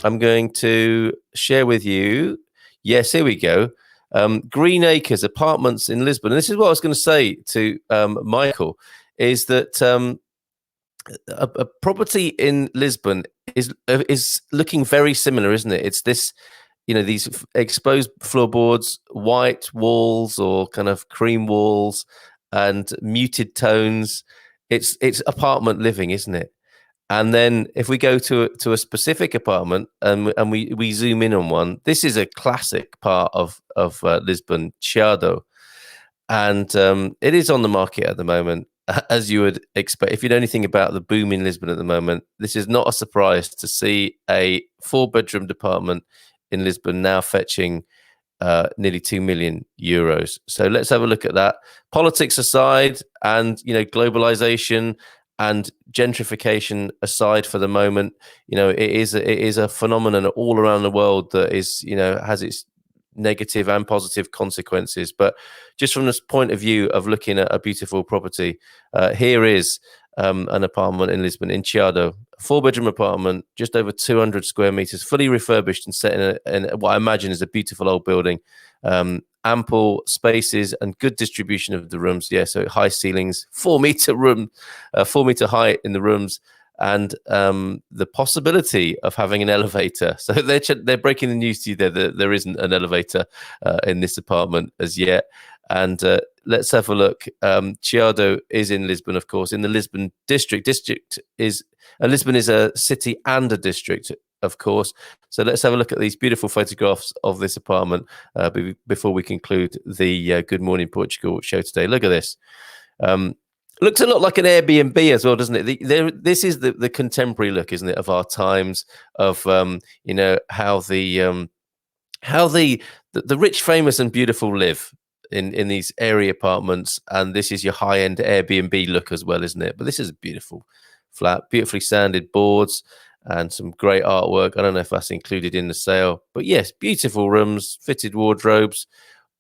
I'm going to share with you. Yes, here we go. Green Acres Apartments in Lisbon. And this is what I was going to say to Michael, is that a property in Lisbon is looking very similar, isn't it? It's this, these exposed floorboards, white walls or kind of cream walls, and muted tones. It's apartment living, isn't it? And then if we go to a specific apartment and we zoom in on one, this is a classic part of Lisbon, Chiado, and it is on the market at the moment, as you would expect. If you know anything about the boom in Lisbon at the moment, this is not a surprise to see a 4-bedroom apartment in Lisbon now fetching nearly €2 million. So let's have a look at that. Politics aside, and globalization and gentrification aside for the moment, it is a phenomenon all around the world that is has its negative and positive consequences. But just from this point of view of looking at a beautiful property, here is an apartment in Lisbon, in Chiado, 4-bedroom apartment, just over 200 square meters, fully refurbished and set in what I imagine is a beautiful old building. Ample spaces and good distribution of the rooms. Yeah, so high ceilings, 4-meter room, 4-meter height in the rooms, and the possibility of having an elevator. So they're breaking the news to you there that there isn't an elevator in this apartment as yet. And let's have a look. Chiado is in Lisbon, of course, in the Lisbon district. Lisbon is a city and a district, of course. So let's have a look at these beautiful photographs of this apartment before we conclude the Good Morning Portugal show today. Look at this. Looks a lot like an Airbnb as well, doesn't it? This is the contemporary look, isn't it, of our times, of how the rich, famous, and beautiful live in these area apartments. And this is your high-end Airbnb look as well, isn't it? But this is a beautiful flat, beautifully sanded boards, and some great artwork. I don't know if that's included in the sale, but yes, beautiful rooms, fitted wardrobes,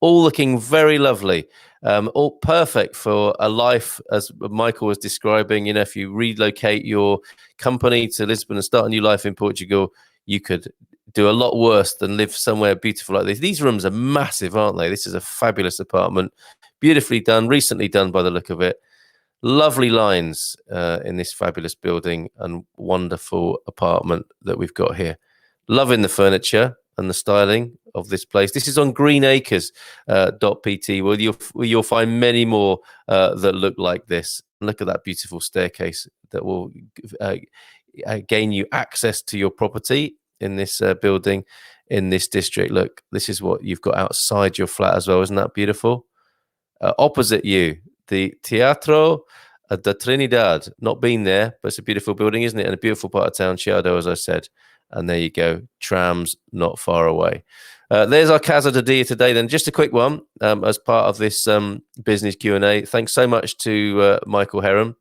all looking very lovely. All perfect for a life, as Michael was describing. If you relocate your company to Lisbon and start a new life in Portugal, you could do a lot worse than live somewhere beautiful like this. These rooms are massive, aren't they? This is a fabulous apartment, beautifully done, recently done by the look of it. Lovely lines in this fabulous building and wonderful apartment that we've got here. Loving the furniture and the styling of this place. This is on greenacres.pt, where you'll find many more that look like this. Look at that beautiful staircase that will gain you access to your property in this building, in this district. Look, this is what you've got outside your flat as well. Isn't that beautiful? Opposite you, the Teatro da Trinidad. Not been there, but it's a beautiful building, isn't it? And a beautiful part of town, Chiado, as I said. And there you go, trams not far away. There's our Casa de Dia today. Then just a quick one as part of this business Q&A. Thanks so much to Michael Heron,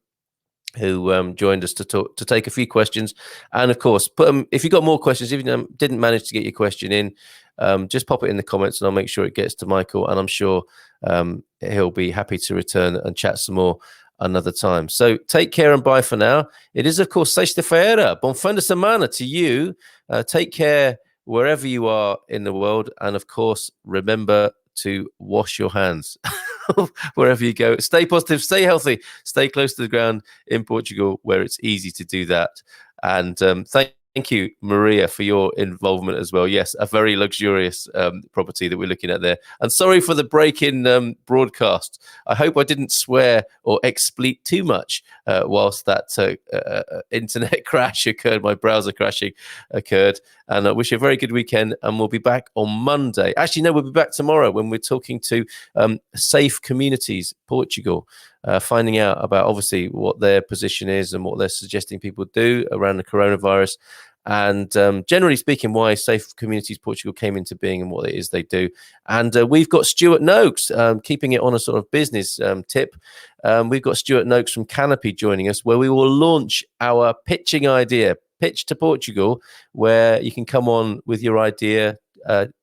who joined us to take a few questions. And of course, if you've got more questions, if you didn't manage to get your question in, just pop it in the comments and I'll make sure it gets to Michael. And I'm sure he'll be happy to return and chat some more another time. So take care and bye for now. It is, of course, sexta-feira. Bom fim de semana to you. Take care wherever you are in the world. And of course, remember to wash your hands wherever you go. Stay positive, stay healthy, stay close to the ground in Portugal, where it's easy to do that. And thank you, Maria, for your involvement as well. Yes, a very luxurious property that we're looking at there. And sorry for the break in broadcast. I hope I didn't swear or expleat too much whilst that internet crash occurred, my browser crashing occurred. And I wish you a very good weekend. And we'll be back on Monday. Actually, no, we'll be back tomorrow when we're talking to Safe Communities Portugal. Finding out about obviously what their position is and what they're suggesting people do around the coronavirus, and generally speaking, why Safe Communities Portugal came into being and what it is they do. And we've got Stuart Noakes, keeping it on a sort of business tip. We've got Stuart Noakes from Canopy joining us, where we will launch our pitching idea, Pitch to Portugal, where you can come on with your idea,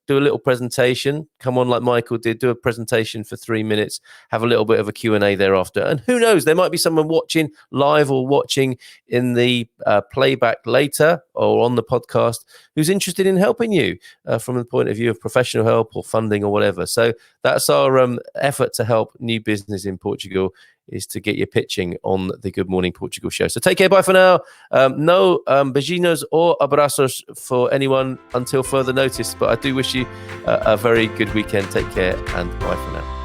do a little presentation, come on like Michael did, do a presentation for 3 minutes, have a little bit of a Q&A thereafter. And who knows, there might be someone watching live or watching in the playback later or on the podcast who's interested in helping you from the point of view of professional help or funding or whatever. So that's our effort to help new business in Portugal, is to get you pitching on the Good Morning Portugal show. So take care. Bye for now. No beijinhos or abrazos for anyone until further notice. But I do wish you a very good weekend. Take care and bye for now.